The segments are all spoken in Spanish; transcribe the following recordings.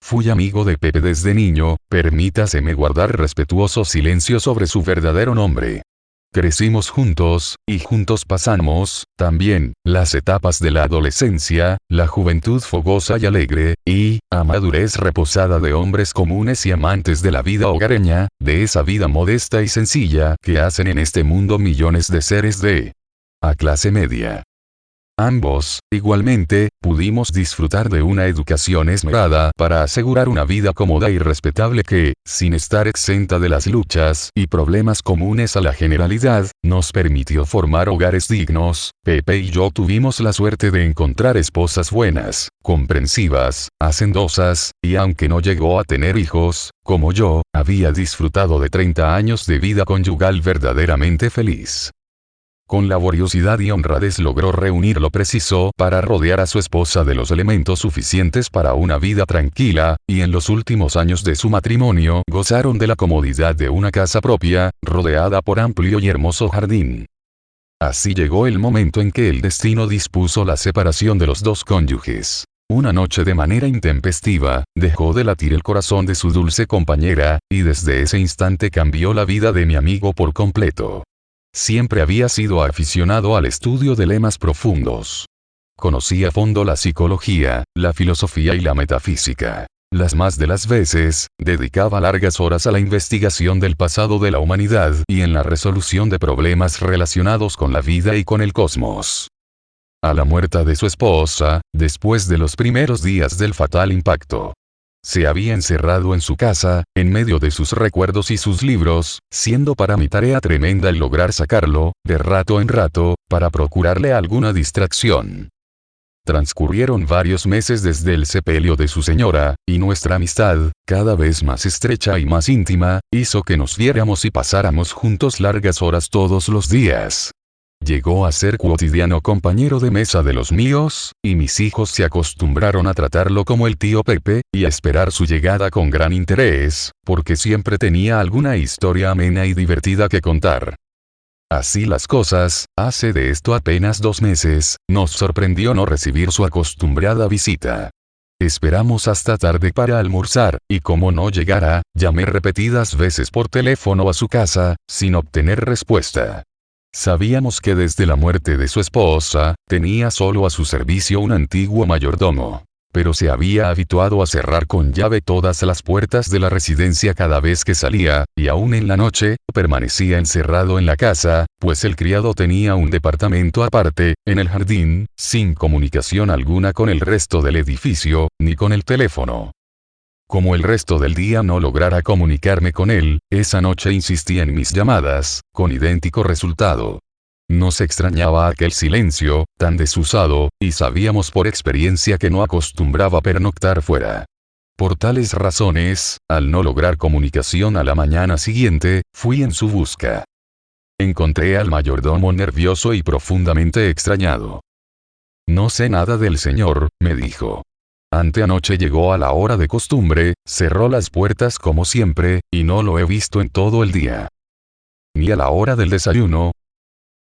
Fui amigo de Pepe desde niño, permítaseme guardar respetuoso silencio sobre su verdadero nombre. Crecimos juntos, y juntos pasamos, también, las etapas de la adolescencia, la juventud fogosa y alegre, y, a madurez reposada de hombres comunes y amantes de la vida hogareña, de esa vida modesta y sencilla que hacen en este mundo millones de seres de a clase media. Ambos, igualmente, pudimos disfrutar de una educación esmerada para asegurar una vida cómoda y respetable que, sin estar exenta de las luchas y problemas comunes a la generalidad, nos permitió formar hogares dignos. Pepe y yo tuvimos la suerte de encontrar esposas buenas, comprensivas, hacendosas, y aunque no llegó a tener hijos, como yo, había disfrutado de 30 años de vida conyugal verdaderamente feliz. Con laboriosidad y honradez logró reunir lo preciso para rodear a su esposa de los elementos suficientes para una vida tranquila, y en los últimos años de su matrimonio gozaron de la comodidad de una casa propia, rodeada por amplio y hermoso jardín. Así llegó el momento en que el destino dispuso la separación de los dos cónyuges. Una noche de manera intempestiva, dejó de latir el corazón de su dulce compañera, y desde ese instante cambió la vida de mi amigo por completo. Siempre había sido aficionado al estudio de lemas profundos. Conocía a fondo la psicología, la filosofía y la metafísica. Las más de las veces, dedicaba largas horas a la investigación del pasado de la humanidad y en la resolución de problemas relacionados con la vida y con el cosmos. A la muerte de su esposa, después de los primeros días del fatal impacto, se había encerrado en su casa, en medio de sus recuerdos y sus libros, siendo para mi tarea tremenda el lograr sacarlo, de rato en rato, para procurarle alguna distracción. Transcurrieron varios meses desde el sepelio de su señora, y nuestra amistad, cada vez más estrecha y más íntima, hizo que nos viéramos y pasáramos juntos largas horas todos los días. Llegó a ser cotidiano compañero de mesa de los míos, y mis hijos se acostumbraron a tratarlo como el tío Pepe, y a esperar su llegada con gran interés, porque siempre tenía alguna historia amena y divertida que contar. Así las cosas, hace de esto apenas 2 meses, nos sorprendió no recibir su acostumbrada visita. Esperamos hasta tarde para almorzar, y como no llegara, llamé repetidas veces por teléfono a su casa, sin obtener respuesta. Sabíamos que desde la muerte de su esposa, tenía solo a su servicio un antiguo mayordomo. Pero se había habituado a cerrar con llave todas las puertas de la residencia cada vez que salía, y aún en la noche, permanecía encerrado en la casa, pues el criado tenía un departamento aparte, en el jardín, sin comunicación alguna con el resto del edificio, ni con el teléfono. Como el resto del día no lograra comunicarme con él, esa noche insistía en mis llamadas, con idéntico resultado. Nos extrañaba aquel silencio, tan desusado, y sabíamos por experiencia que no acostumbraba pernoctar fuera. Por tales razones, al no lograr comunicación a la mañana siguiente, fui en su busca. Encontré al mayordomo nervioso y profundamente extrañado. No sé nada del señor, me dijo. Anteanoche llegó a la hora de costumbre, cerró las puertas como siempre, y no lo he visto en todo el día. Ni a la hora del desayuno.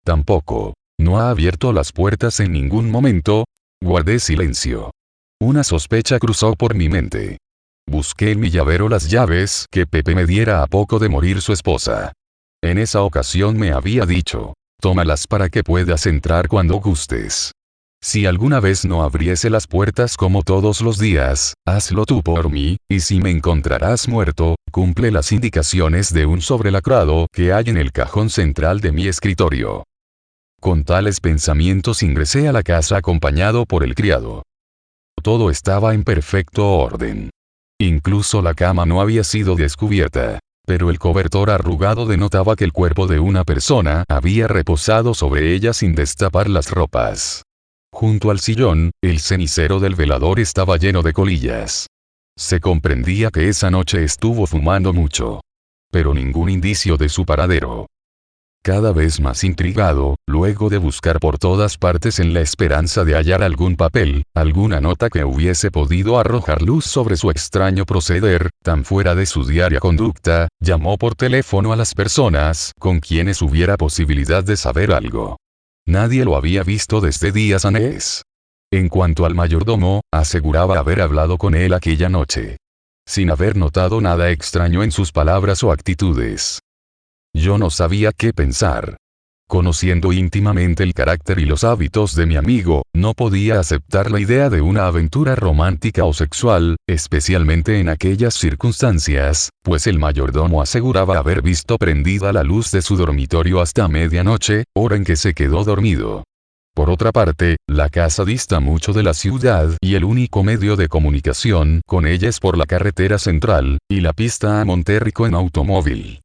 Tampoco. No ha abierto las puertas en ningún momento. Guardé silencio. Una sospecha cruzó por mi mente. Busqué en mi llavero las llaves que Pepe me diera a poco de morir su esposa. En esa ocasión me había dicho: tómalas para que puedas entrar cuando gustes. Si alguna vez no abriese las puertas como todos los días, hazlo tú por mí, y si me encontrarás muerto, cumple las indicaciones de un sobrelacrado que hay en el cajón central de mi escritorio. Con tales pensamientos ingresé a la casa acompañado por el criado. Todo estaba en perfecto orden. Incluso la cama no había sido descubierta, pero el cobertor arrugado denotaba que el cuerpo de una persona había reposado sobre ella sin destapar las ropas. Junto al sillón, el cenicero del velador estaba lleno de colillas. Se comprendía que esa noche estuvo fumando mucho. Pero ningún indicio de su paradero. Cada vez más intrigado, luego de buscar por todas partes en la esperanza de hallar algún papel, alguna nota que hubiese podido arrojar luz sobre su extraño proceder, tan fuera de su diaria conducta, llamó por teléfono a las personas con quienes hubiera posibilidad de saber algo. Nadie lo había visto desde días antes. En cuanto al mayordomo, aseguraba haber hablado con él aquella noche, sin haber notado nada extraño en sus palabras o actitudes. Yo no sabía qué pensar. Conociendo íntimamente el carácter y los hábitos de mi amigo, no podía aceptar la idea de una aventura romántica o sexual, especialmente en aquellas circunstancias, pues el mayordomo aseguraba haber visto prendida la luz de su dormitorio hasta medianoche, hora en que se quedó dormido. Por otra parte, la casa dista mucho de la ciudad y el único medio de comunicación con ella es por la carretera central, y la pista a Monterrico en automóvil.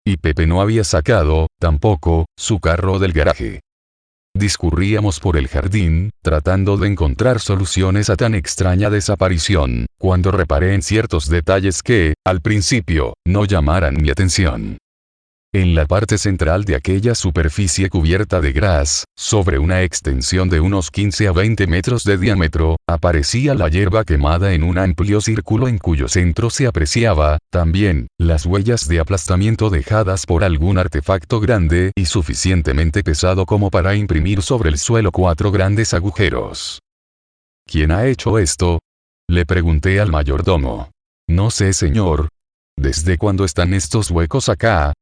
Y Pepe no había sacado, tampoco, su carro del garaje. Discurríamos por el jardín, tratando de encontrar soluciones a tan extraña desaparición, cuando reparé en ciertos detalles que, al principio, no llamaran mi atención. En la parte central de aquella superficie cubierta de gras, sobre una extensión de unos 15 a 20 metros de diámetro, aparecía la hierba quemada en un amplio círculo en cuyo centro se apreciaba, también, las huellas de aplastamiento dejadas por algún artefacto grande y suficientemente pesado como para imprimir sobre el suelo 4 grandes agujeros. ¿Quién ha hecho esto?, le pregunté al mayordomo. No sé, señor. ¿Desde cuándo están estos huecos acá?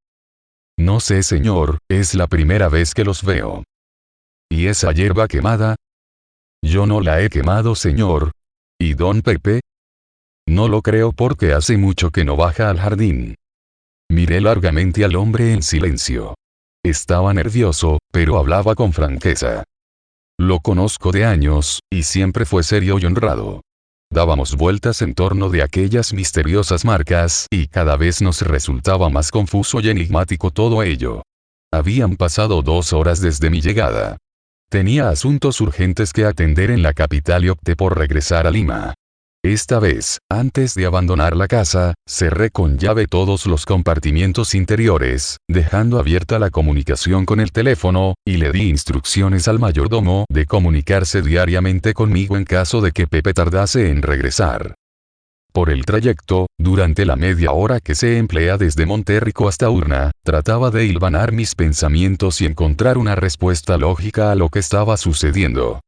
No sé, señor, es la primera vez que los veo. ¿Y esa hierba quemada? Yo no la he quemado, señor. ¿Y don Pepe? No lo creo porque hace mucho que no baja al jardín. Miré largamente al hombre en silencio. Estaba nervioso, pero hablaba con franqueza. Lo conozco de años, y siempre fue serio y honrado. Dábamos vueltas en torno de aquellas misteriosas marcas y cada vez nos resultaba más confuso y enigmático todo ello. Habían pasado 2 horas desde mi llegada. Tenía asuntos urgentes que atender en la capital y opté por regresar a Lima. Esta vez, antes de abandonar la casa, cerré con llave todos los compartimientos interiores, dejando abierta la comunicación con el teléfono, y le di instrucciones al mayordomo de comunicarse diariamente conmigo en caso de que Pepe tardase en regresar. Por el trayecto, durante la media hora que se emplea desde Monterrico hasta Urna, trataba de hilvanar mis pensamientos y encontrar una respuesta lógica a lo que estaba sucediendo.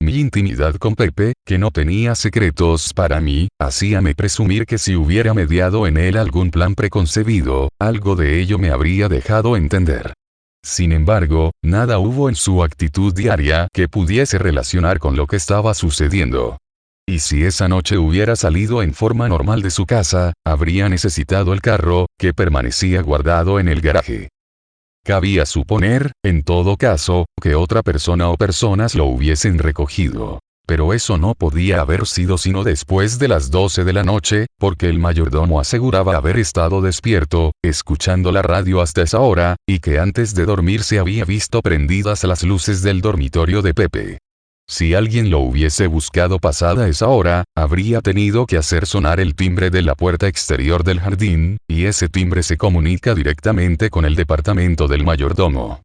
Mi intimidad con Pepe, que no tenía secretos para mí, hacíame presumir que si hubiera mediado en él algún plan preconcebido, algo de ello me habría dejado entender. Sin embargo, nada hubo en su actitud diaria que pudiese relacionar con lo que estaba sucediendo. Y si esa noche hubiera salido en forma normal de su casa, habría necesitado el carro, que permanecía guardado en el garaje. Cabía suponer, en todo caso, que otra persona o personas lo hubiesen recogido. Pero eso no podía haber sido sino después de las 12 de la noche, porque el mayordomo aseguraba haber estado despierto, escuchando la radio hasta esa hora, y que antes de dormirse había visto prendidas las luces del dormitorio de Pepe. Si alguien lo hubiese buscado pasada esa hora, habría tenido que hacer sonar el timbre de la puerta exterior del jardín, y ese timbre se comunica directamente con el departamento del mayordomo.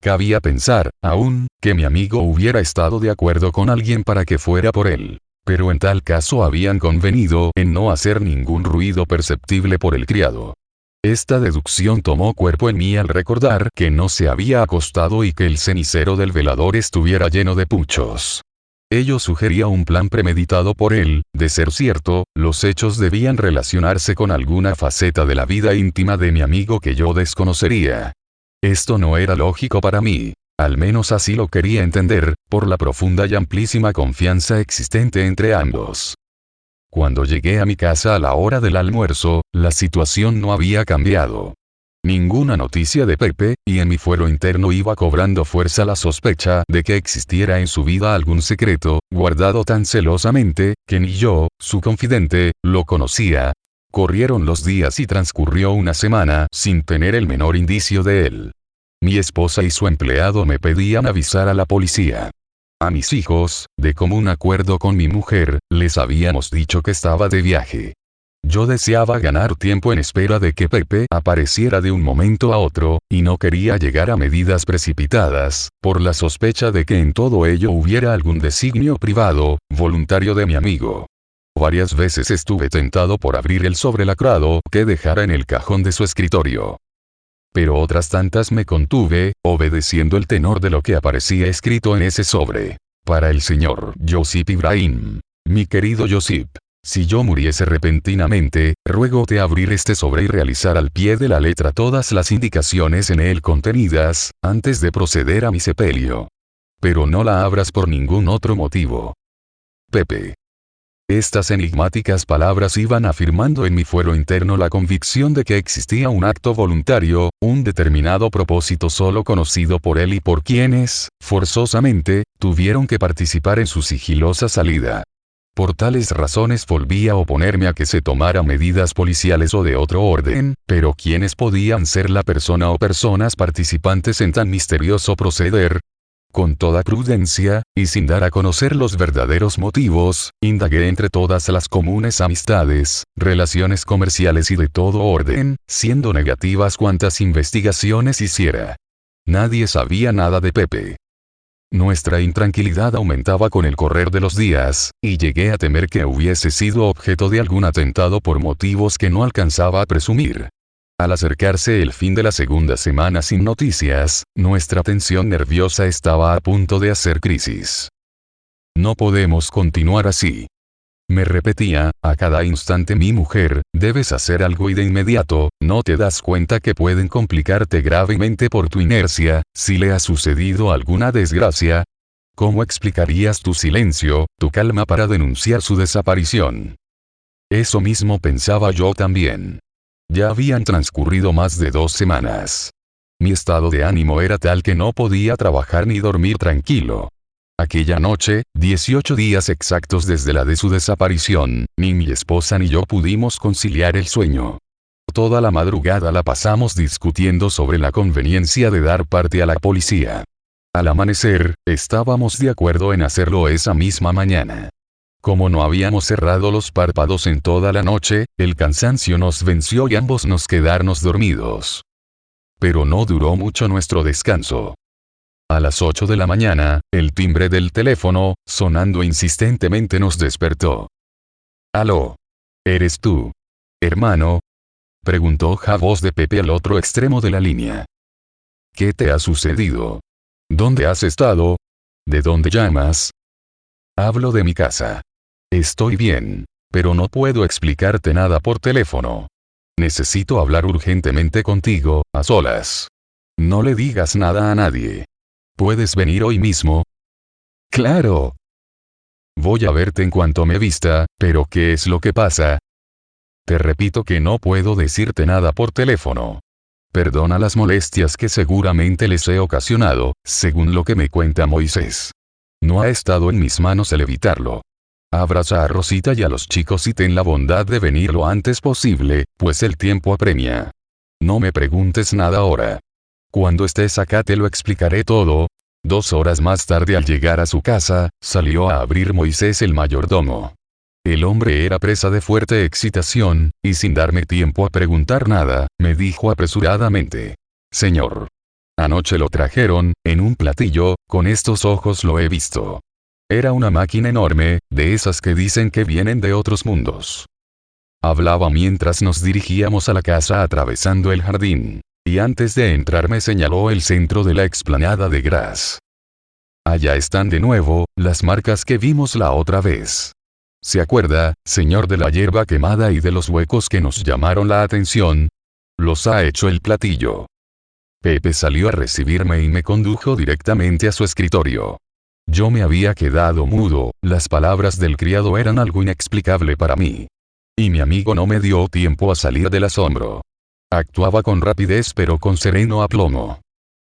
Cabía pensar, aún, que mi amigo hubiera estado de acuerdo con alguien para que fuera por él. Pero en tal caso habían convenido en no hacer ningún ruido perceptible por el criado. Esta deducción tomó cuerpo en mí al recordar que no se había acostado y que el cenicero del velador estuviera lleno de puchos. Ello sugería un plan premeditado por él. De ser cierto, los hechos debían relacionarse con alguna faceta de la vida íntima de mi amigo que yo desconocería. Esto no era lógico para mí. Al menos así lo quería entender, por la profunda y amplísima confianza existente entre ambos. Cuando llegué a mi casa a la hora del almuerzo, la situación no había cambiado. Ninguna noticia de Pepe, y en mi fuero interno iba cobrando fuerza la sospecha de que existiera en su vida algún secreto, guardado tan celosamente, que ni yo, su confidente, lo conocía. Corrieron los días y transcurrió una semana sin tener el menor indicio de él. Mi esposa y su empleado me pedían avisar a la policía. A mis hijos, de común acuerdo con mi mujer, les habíamos dicho que estaba de viaje. Yo deseaba ganar tiempo en espera de que Pepe apareciera de un momento a otro, y no quería llegar a medidas precipitadas, por la sospecha de que en todo ello hubiera algún designio privado, voluntario de mi amigo. Varias veces estuve tentado por abrir el sobre lacrado que dejara en el cajón de su escritorio. Pero otras tantas me contuve, obedeciendo el tenor de lo que aparecía escrito en ese sobre. Para el señor Josip Ibrahim. Mi querido Josip. Si yo muriese repentinamente, ruégote abrir este sobre y realizar al pie de la letra todas las indicaciones en él contenidas, antes de proceder a mi sepelio. Pero no la abras por ningún otro motivo. Pepe. Estas enigmáticas palabras iban afirmando en mi fuero interno la convicción de que existía un acto voluntario, un determinado propósito solo conocido por él y por quienes, forzosamente, tuvieron que participar en su sigilosa salida. Por tales razones volví a oponerme a que se tomaran medidas policiales o de otro orden, pero ¿quiénes podían ser la persona o personas participantes en tan misterioso proceder? Con toda prudencia, y sin dar a conocer los verdaderos motivos, indagué entre todas las comunes amistades, relaciones comerciales y de todo orden, siendo negativas cuantas investigaciones hiciera. Nadie sabía nada de Pepe. Nuestra intranquilidad aumentaba con el correr de los días, y llegué a temer que hubiese sido objeto de algún atentado por motivos que no alcanzaba a presumir. Al acercarse el fin de la segunda semana sin noticias, nuestra tensión nerviosa estaba a punto de hacer crisis. No podemos continuar así. Me repetía, a cada instante mi mujer, debes hacer algo y de inmediato, ¿no te das cuenta que pueden complicarte gravemente por tu inercia, si le ha sucedido alguna desgracia? ¿Cómo explicarías tu silencio, tu calma para denunciar su desaparición? Eso mismo pensaba yo también. Ya habían transcurrido más de 2 semanas. Mi estado de ánimo era tal que no podía trabajar ni dormir tranquilo. Aquella noche, 18 días exactos desde la de su desaparición, ni mi esposa ni yo pudimos conciliar el sueño. Toda la madrugada la pasamos discutiendo sobre la conveniencia de dar parte a la policía. Al amanecer, estábamos de acuerdo en hacerlo esa misma mañana. Como no habíamos cerrado los párpados en toda la noche, el cansancio nos venció y ambos nos quedamos dormidos. Pero no duró mucho nuestro descanso. A las 8 de la mañana, el timbre del teléfono, sonando insistentemente, nos despertó. «¿Aló? ¿Eres tú, hermano?», preguntó la voz de Pepe al otro extremo de la línea. «¿Qué te ha sucedido? ¿Dónde has estado? ¿De dónde llamas?». «Hablo de mi casa. Estoy bien, pero no puedo explicarte nada por teléfono. Necesito hablar urgentemente contigo, a solas. No le digas nada a nadie. ¿Puedes venir hoy mismo?». «Claro. Voy a verte en cuanto me vista, pero ¿qué es lo que pasa?». «Te repito que no puedo decirte nada por teléfono. Perdona las molestias que seguramente les he ocasionado, según lo que me cuenta Moisés. No ha estado en mis manos el evitarlo. Abraza a Rosita y a los chicos y ten la bondad de venir lo antes posible, pues el tiempo apremia. No me preguntes nada ahora. Cuando estés acá te lo explicaré todo». 2 horas más tarde, al llegar a su casa, salió a abrir Moisés el mayordomo. El hombre era presa de fuerte excitación, y sin darme tiempo a preguntar nada, me dijo apresuradamente: «Señor. Anoche lo trajeron, en un platillo, con estos ojos lo he visto. Era una máquina enorme, de esas que dicen que vienen de otros mundos». Hablaba mientras nos dirigíamos a la casa atravesando el jardín. Y antes de entrar me señaló el centro de la explanada de Gras. «Allá están de nuevo, las marcas que vimos la otra vez. ¿Se acuerda, señor, de la hierba quemada y de los huecos que nos llamaron la atención? Los ha hecho el platillo». Pepe salió a recibirme y me condujo directamente a su escritorio. Yo me había quedado mudo, las palabras del criado eran algo inexplicable para mí. Y mi amigo no me dio tiempo a salir del asombro. Actuaba con rapidez pero con sereno aplomo.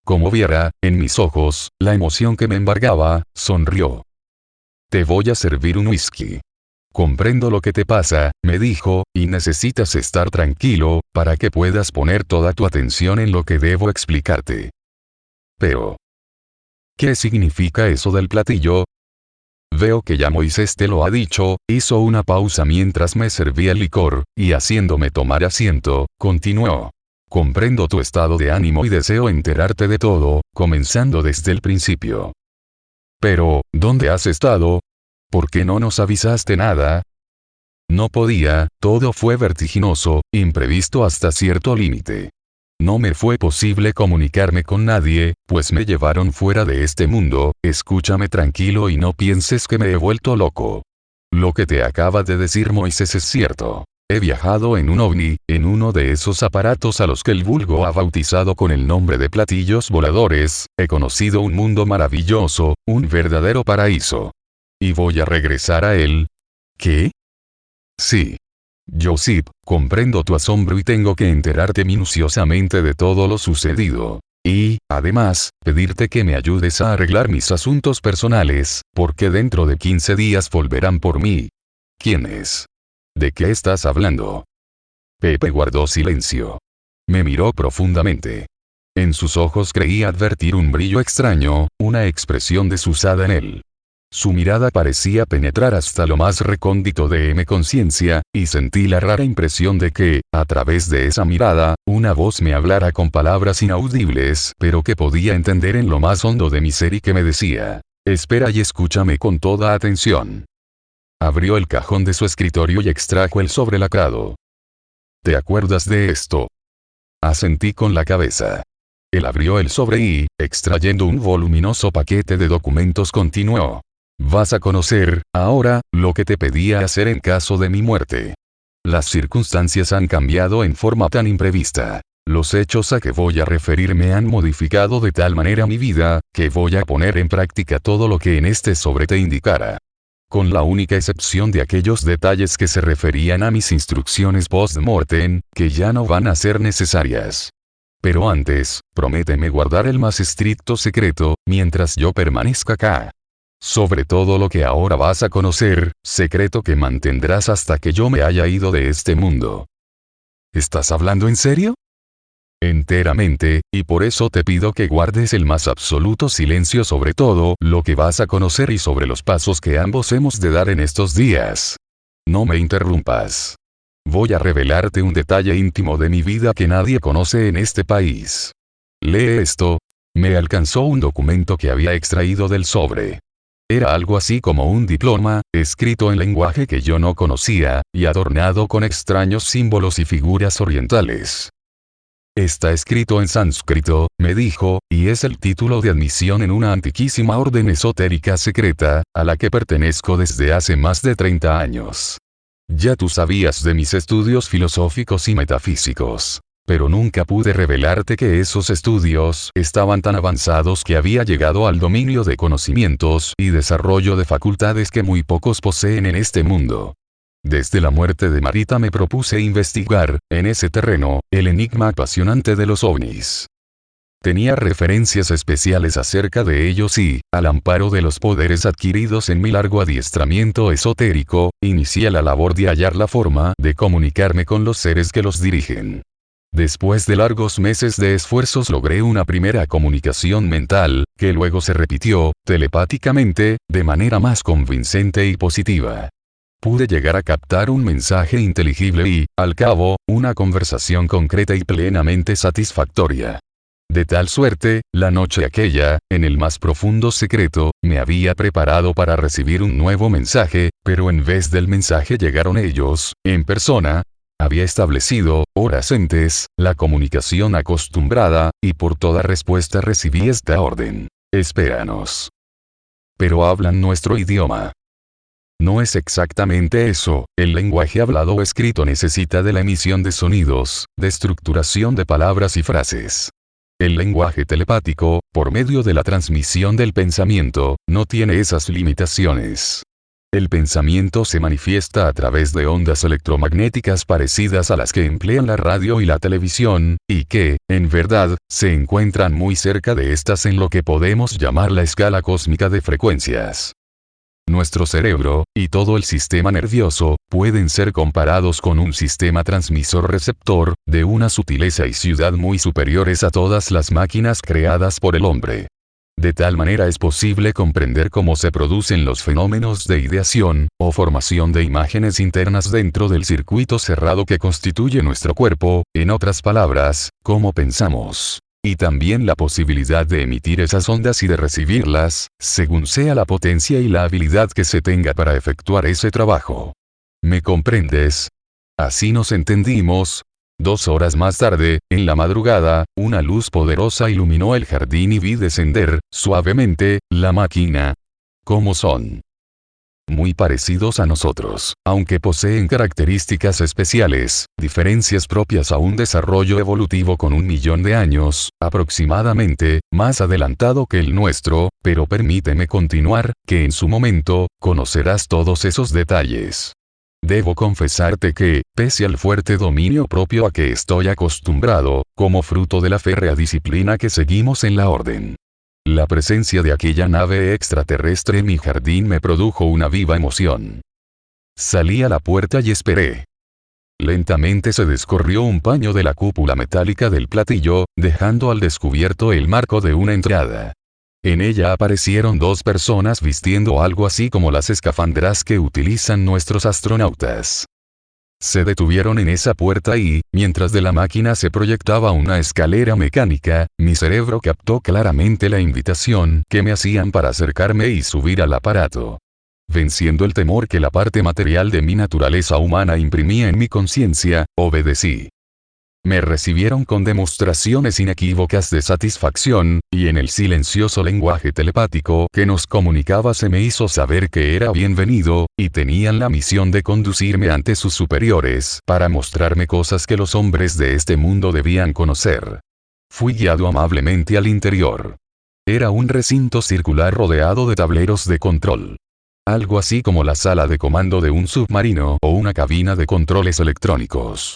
Como viera, en mis ojos, la emoción que me embargaba, sonrió. «Te voy a servir un whisky. Comprendo lo que te pasa», me dijo, «y necesitas estar tranquilo, para que puedas poner toda tu atención en lo que debo explicarte». «Pero, ¿qué significa eso del platillo?». «Veo que ya Moisés te lo ha dicho», hizo una pausa mientras me servía el licor, y haciéndome tomar asiento, continuó. «Comprendo tu estado de ánimo y deseo enterarte de todo, comenzando desde el principio. Pero, ¿dónde has estado? ¿Por qué no nos avisaste nada?». No podía, todo fue vertiginoso, imprevisto hasta cierto límite. No me fue posible comunicarme con nadie, pues me llevaron fuera de este mundo. Escúchame tranquilo y no pienses que me he vuelto loco. Lo que te acaba de decir Moisés es cierto. He viajado en un ovni, en uno de esos aparatos a los que el vulgo ha bautizado con el nombre de platillos voladores. He conocido un mundo maravilloso, un verdadero paraíso. Y voy a regresar a él. ¿Qué? Sí. Josip, comprendo tu asombro y tengo que enterarte minuciosamente de todo lo sucedido. Y, además, pedirte que me ayudes a arreglar mis asuntos personales, porque dentro de 15 días volverán por mí. ¿Quién es? ¿De qué estás hablando? Pepe guardó silencio. Me miró profundamente. En sus ojos creí advertir un brillo extraño, una expresión desusada en él. Su mirada parecía penetrar hasta lo más recóndito de mi conciencia, y sentí la rara impresión de que, a través de esa mirada, una voz me hablara con palabras inaudibles, pero que podía entender en lo más hondo de mi ser y que me decía: espera y escúchame con toda atención. Abrió el cajón de su escritorio y extrajo el sobre lacrado. ¿Te acuerdas de esto? Asentí con la cabeza. Él abrió el sobre y, extrayendo un voluminoso paquete de documentos, continuó. Vas a conocer, ahora, lo que te pedía hacer en caso de mi muerte. Las circunstancias han cambiado en forma tan imprevista. Los hechos a que voy a referirme han modificado de tal manera mi vida, que voy a poner en práctica todo lo que en este sobre te indicara. Con la única excepción de aquellos detalles que se referían a mis instrucciones post-mortem, que ya no van a ser necesarias. Pero antes, prométeme guardar el más estricto secreto, mientras yo permanezca acá. Sobre todo lo que ahora vas a conocer, secreto que mantendrás hasta que yo me haya ido de este mundo. ¿Estás hablando en serio? Enteramente, y por eso te pido que guardes el más absoluto silencio sobre todo lo que vas a conocer y sobre los pasos que ambos hemos de dar en estos días. No me interrumpas. Voy a revelarte un detalle íntimo de mi vida que nadie conoce en este país. Lee esto. Me alcanzó un documento que había extraído del sobre. Era algo así como un diploma, escrito en lenguaje que yo no conocía, y adornado con extraños símbolos y figuras orientales. Está escrito en sánscrito, me dijo, y es el título de admisión en una antiquísima orden esotérica secreta, a la que pertenezco desde hace más de 30 años. Ya tú sabías de mis estudios filosóficos y metafísicos. Pero nunca pude revelarte que esos estudios estaban tan avanzados que había llegado al dominio de conocimientos y desarrollo de facultades que muy pocos poseen en este mundo. Desde la muerte de Marita me propuse investigar, en ese terreno, el enigma apasionante de los ovnis. Tenía referencias especiales acerca de ellos y, al amparo de los poderes adquiridos en mi largo adiestramiento esotérico, inicié la labor de hallar la forma de comunicarme con los seres que los dirigen. Después de largos meses de esfuerzos logré una primera comunicación mental, que luego se repitió, telepáticamente, de manera más convincente y positiva. Pude llegar a captar un mensaje inteligible y, al cabo, una conversación concreta y plenamente satisfactoria. De tal suerte, la noche aquella, en el más profundo secreto, me había preparado para recibir un nuevo mensaje, pero en vez del mensaje llegaron ellos, en persona. Había establecido, horas antes, la comunicación acostumbrada, y por toda respuesta recibí esta orden. Espéranos. Pero hablan nuestro idioma. No es exactamente eso, el lenguaje hablado o escrito necesita de la emisión de sonidos, de estructuración de palabras y frases. El lenguaje telepático, por medio de la transmisión del pensamiento, no tiene esas limitaciones. El pensamiento se manifiesta a través de ondas electromagnéticas parecidas a las que emplean la radio y la televisión, y que, en verdad, se encuentran muy cerca de estas en lo que podemos llamar la escala cósmica de frecuencias. Nuestro cerebro, y todo el sistema nervioso, pueden ser comparados con un sistema transmisor-receptor, de una sutileza y ciudad muy superiores a todas las máquinas creadas por el hombre. De tal manera es posible comprender cómo se producen los fenómenos de ideación, o formación de imágenes internas dentro del circuito cerrado que constituye nuestro cuerpo, en otras palabras, cómo pensamos. Y también la posibilidad de emitir esas ondas y de recibirlas, según sea la potencia y la habilidad que se tenga para efectuar ese trabajo. ¿Me comprendes? Así nos entendimos. 2 horas más tarde, en la madrugada, una luz poderosa iluminó el jardín y vi descender, suavemente, la máquina. ¿Cómo son? Muy parecidos a nosotros, aunque poseen características especiales, diferencias propias a un desarrollo evolutivo con 1.000.000 de años, aproximadamente, más adelantado que el nuestro, pero permíteme continuar, que en su momento, conocerás todos esos detalles. Debo confesarte que, pese al fuerte dominio propio a que estoy acostumbrado, como fruto de la férrea disciplina que seguimos en la Orden, la presencia de aquella nave extraterrestre en mi jardín me produjo una viva emoción. Salí a la puerta y esperé. Lentamente se descorrió un paño de la cúpula metálica del platillo, dejando al descubierto el marco de una entrada. En ella aparecieron 2 personas vistiendo algo así como las escafandras que utilizan nuestros astronautas. Se detuvieron en esa puerta y, mientras de la máquina se proyectaba una escalera mecánica, mi cerebro captó claramente la invitación que me hacían para acercarme y subir al aparato. Venciendo el temor que la parte material de mi naturaleza humana imprimía en mi conciencia, obedecí. Me recibieron con demostraciones inequívocas de satisfacción, y en el silencioso lenguaje telepático que nos comunicaba se me hizo saber que era bienvenido, y tenían la misión de conducirme ante sus superiores para mostrarme cosas que los hombres de este mundo debían conocer. Fui guiado amablemente al interior. Era un recinto circular rodeado de tableros de control. Algo así como la sala de comando de un submarino o una cabina de controles electrónicos.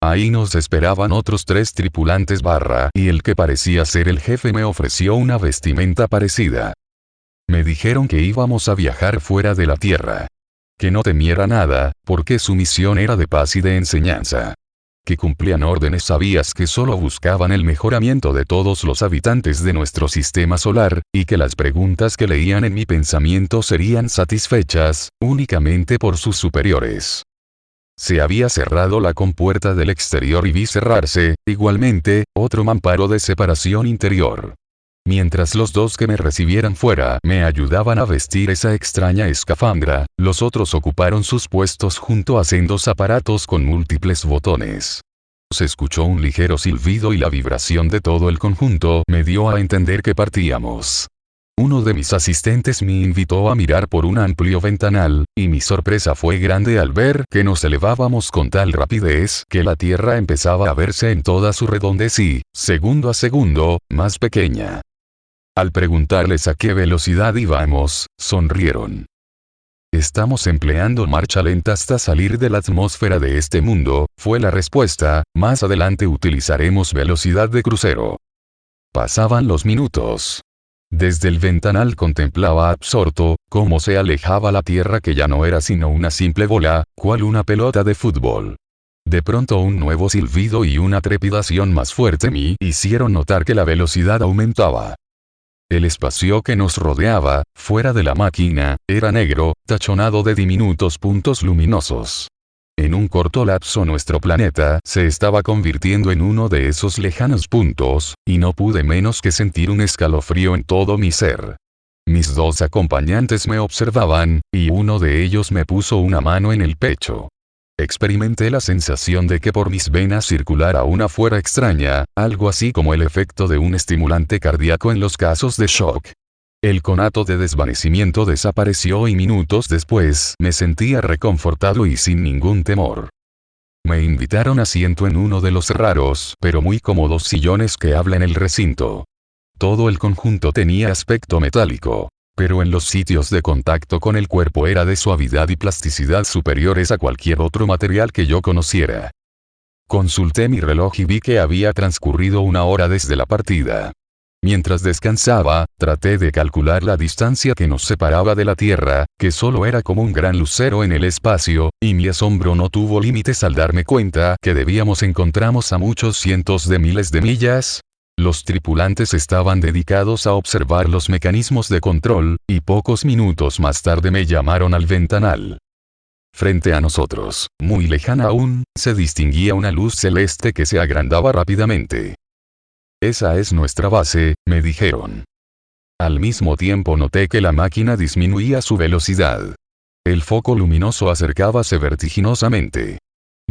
Ahí nos esperaban otros 3 tripulantes y el que parecía ser el jefe me ofreció una vestimenta parecida. Me dijeron que íbamos a viajar fuera de la Tierra. Que no temiera nada, porque su misión era de paz y de enseñanza. Que cumplían órdenes sabias que solo buscaban el mejoramiento de todos los habitantes de nuestro sistema solar, y que las preguntas que leían en mi pensamiento serían satisfechas, únicamente por sus superiores. Se había cerrado la compuerta del exterior y vi cerrarse, igualmente, otro mamparo de separación interior. Mientras los 2 que me recibieran fuera me ayudaban a vestir esa extraña escafandra, los otros ocuparon sus puestos junto a sendos aparatos con múltiples botones. Se escuchó un ligero silbido y la vibración de todo el conjunto me dio a entender que partíamos. Uno de mis asistentes me invitó a mirar por un amplio ventanal, y mi sorpresa fue grande al ver que nos elevábamos con tal rapidez que la Tierra empezaba a verse en toda su redondez y, segundo a segundo, más pequeña. Al preguntarles a qué velocidad íbamos, sonrieron. Estamos empleando marcha lenta hasta salir de la atmósfera de este mundo, fue la respuesta, más adelante utilizaremos velocidad de crucero. Pasaban los minutos. Desde el ventanal contemplaba absorto, cómo se alejaba la Tierra que ya no era sino una simple bola, cual una pelota de fútbol. De pronto un nuevo silbido y una trepidación más fuerte me hicieron notar que la velocidad aumentaba. El espacio que nos rodeaba, fuera de la máquina, era negro, tachonado de diminutos puntos luminosos. En un corto lapso nuestro planeta se estaba convirtiendo en uno de esos lejanos puntos, y no pude menos que sentir un escalofrío en todo mi ser. Mis 2 acompañantes me observaban, y uno de ellos me puso una mano en el pecho. Experimenté la sensación de que por mis venas circulara una fuerza extraña, algo así como el efecto de un estimulante cardíaco en los casos de shock. El conato de desvanecimiento desapareció y minutos después me sentía reconfortado y sin ningún temor. Me invitaron asiento en uno de los raros pero muy cómodos sillones que habla en el recinto. Todo el conjunto tenía aspecto metálico, pero en los sitios de contacto con el cuerpo era de suavidad y plasticidad superiores a cualquier otro material que yo conociera. Consulté mi reloj y vi que había transcurrido 1 hora desde la partida. Mientras descansaba, traté de calcular la distancia que nos separaba de la Tierra, que solo era como un gran lucero en el espacio, y mi asombro no tuvo límites al darme cuenta que debíamos encontrarnos a muchos cientos de miles de millas. Los tripulantes estaban dedicados a observar los mecanismos de control, y pocos minutos más tarde me llamaron al ventanal. Frente a nosotros, muy lejana aún, se distinguía una luz celeste que se agrandaba rápidamente. Esa es nuestra base, me dijeron. Al mismo tiempo noté que la máquina disminuía su velocidad. El foco luminoso acercábase vertiginosamente.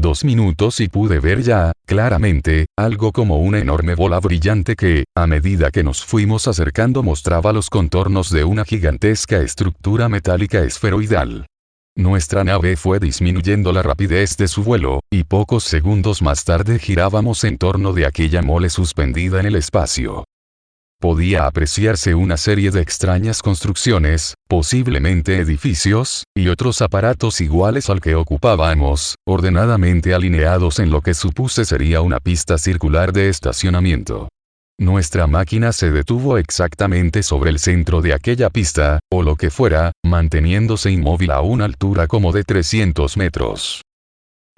2 minutos y pude ver ya, claramente, algo como una enorme bola brillante que, a medida que nos fuimos acercando mostraba los contornos de una gigantesca estructura metálica esferoidal. Nuestra nave fue disminuyendo la rapidez de su vuelo, y pocos segundos más tarde girábamos en torno de aquella mole suspendida en el espacio. Podía apreciarse una serie de extrañas construcciones, posiblemente edificios, y otros aparatos iguales al que ocupábamos, ordenadamente alineados en lo que supuse sería una pista circular de estacionamiento. Nuestra máquina se detuvo exactamente sobre el centro de aquella pista, o lo que fuera, manteniéndose inmóvil a una altura como de 300 metros.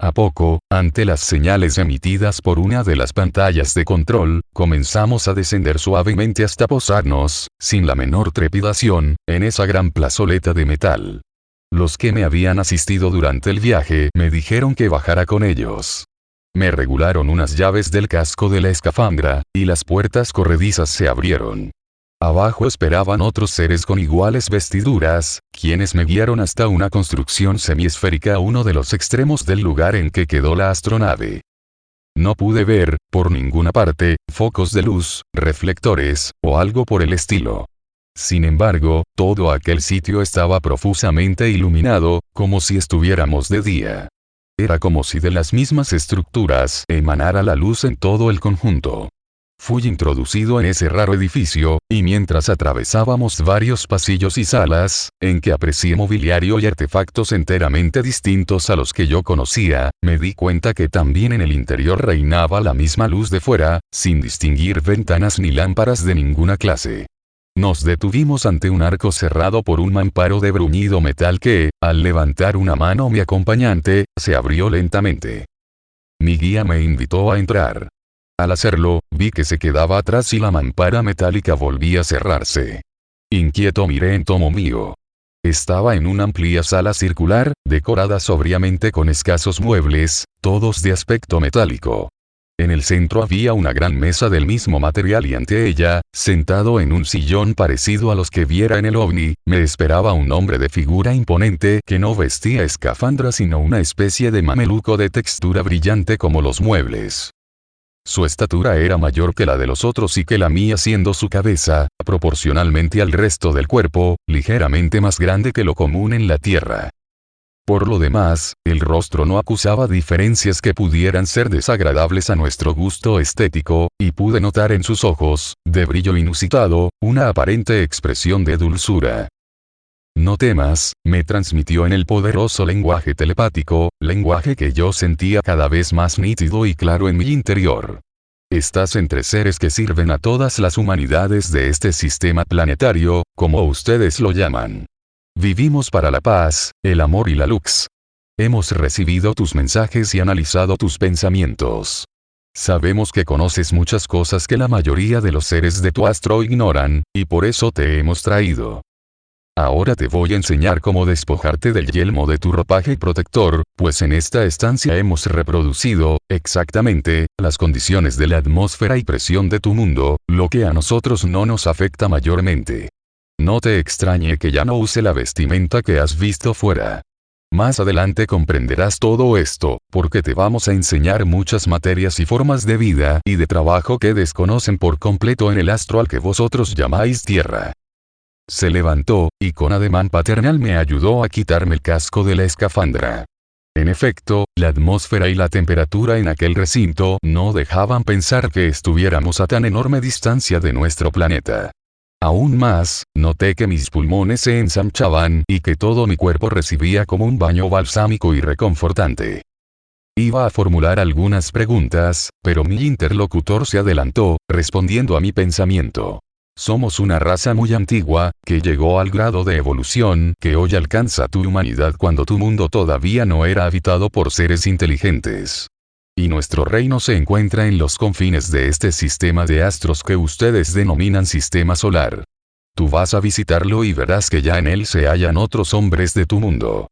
A poco, ante las señales emitidas por una de las pantallas de control, comenzamos a descender suavemente hasta posarnos, sin la menor trepidación, en esa gran plazoleta de metal. Los que me habían asistido durante el viaje me dijeron que bajara con ellos. Me regularon unas llaves del casco de la escafandra, y las puertas corredizas se abrieron. Abajo esperaban otros seres con iguales vestiduras, quienes me guiaron hasta una construcción semiesférica a uno de los extremos del lugar en que quedó la astronave. No pude ver, por ninguna parte, focos de luz, reflectores, o algo por el estilo. Sin embargo, todo aquel sitio estaba profusamente iluminado, como si estuviéramos de día. Era como si de las mismas estructuras emanara la luz en todo el conjunto. Fui introducido en ese raro edificio, y mientras atravesábamos varios pasillos y salas, en que aprecié mobiliario y artefactos enteramente distintos a los que yo conocía, me di cuenta que también en el interior reinaba la misma luz de fuera, sin distinguir ventanas ni lámparas de ninguna clase. Nos detuvimos ante un arco cerrado por un mamparo de bruñido metal que, al levantar una mano mi acompañante, se abrió lentamente. Mi guía me invitó a entrar. Al hacerlo, vi que se quedaba atrás y la mampara metálica volvía a cerrarse. Inquieto miré en tomo mío. Estaba en una amplia sala circular, decorada sobriamente con escasos muebles, todos de aspecto metálico. En el centro había una gran mesa del mismo material y ante ella, sentado en un sillón parecido a los que viera en el ovni, me esperaba un hombre de figura imponente que no vestía escafandra sino una especie de mameluco de textura brillante como los muebles. Su estatura era mayor que la de los otros y que la mía siendo su cabeza, proporcionalmente al resto del cuerpo, ligeramente más grande que lo común en la Tierra. Por lo demás, el rostro no acusaba diferencias que pudieran ser desagradables a nuestro gusto estético, y pude notar en sus ojos, de brillo inusitado, una aparente expresión de dulzura. No temas, me transmitió en el poderoso lenguaje telepático, lenguaje que yo sentía cada vez más nítido y claro en mi interior. Estás entre seres que sirven a todas las humanidades de este sistema planetario, como ustedes lo llaman. Vivimos para la paz, el amor y la luz. Hemos recibido tus mensajes y analizado tus pensamientos. Sabemos que conoces muchas cosas que la mayoría de los seres de tu astro ignoran, y por eso te hemos traído. Ahora te voy a enseñar cómo despojarte del yelmo de tu ropaje protector, pues en esta estancia hemos reproducido, exactamente, las condiciones de la atmósfera y presión de tu mundo, lo que a nosotros no nos afecta mayormente. No te extrañe que ya no use la vestimenta que has visto fuera. Más adelante comprenderás todo esto, porque te vamos a enseñar muchas materias y formas de vida y de trabajo que desconocen por completo en el astro al que vosotros llamáis Tierra. Se levantó, y con ademán paternal me ayudó a quitarme el casco de la escafandra. En efecto, la atmósfera y la temperatura en aquel recinto no dejaban pensar que estuviéramos a tan enorme distancia de nuestro planeta. Aún más, noté que mis pulmones se ensanchaban y que todo mi cuerpo recibía como un baño balsámico y reconfortante. Iba a formular algunas preguntas, pero mi interlocutor se adelantó, respondiendo a mi pensamiento. Somos una raza muy antigua, que llegó al grado de evolución que hoy alcanza tu humanidad cuando tu mundo todavía no era habitado por seres inteligentes. Y nuestro reino se encuentra en los confines de este sistema de astros que ustedes denominan sistema solar. Tú vas a visitarlo y verás que ya en él se hallan otros hombres de tu mundo.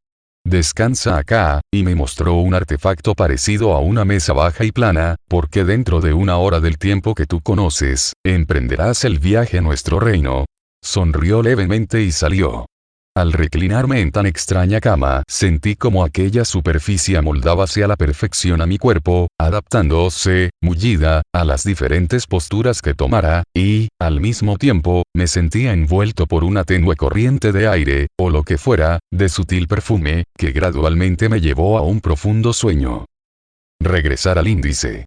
Descansa acá, y me mostró un artefacto parecido a una mesa baja y plana, porque dentro de una hora del tiempo que tú conoces, emprenderás el viaje a nuestro reino. Sonrió levemente y salió. Al reclinarme en tan extraña cama, sentí como aquella superficie amoldábase a la perfección a mi cuerpo, adaptándose, mullida, a las diferentes posturas que tomara, y, al mismo tiempo, me sentía envuelto por una tenue corriente de aire, o lo que fuera, de sutil perfume, que gradualmente me llevó a un profundo sueño. Regresar al índice.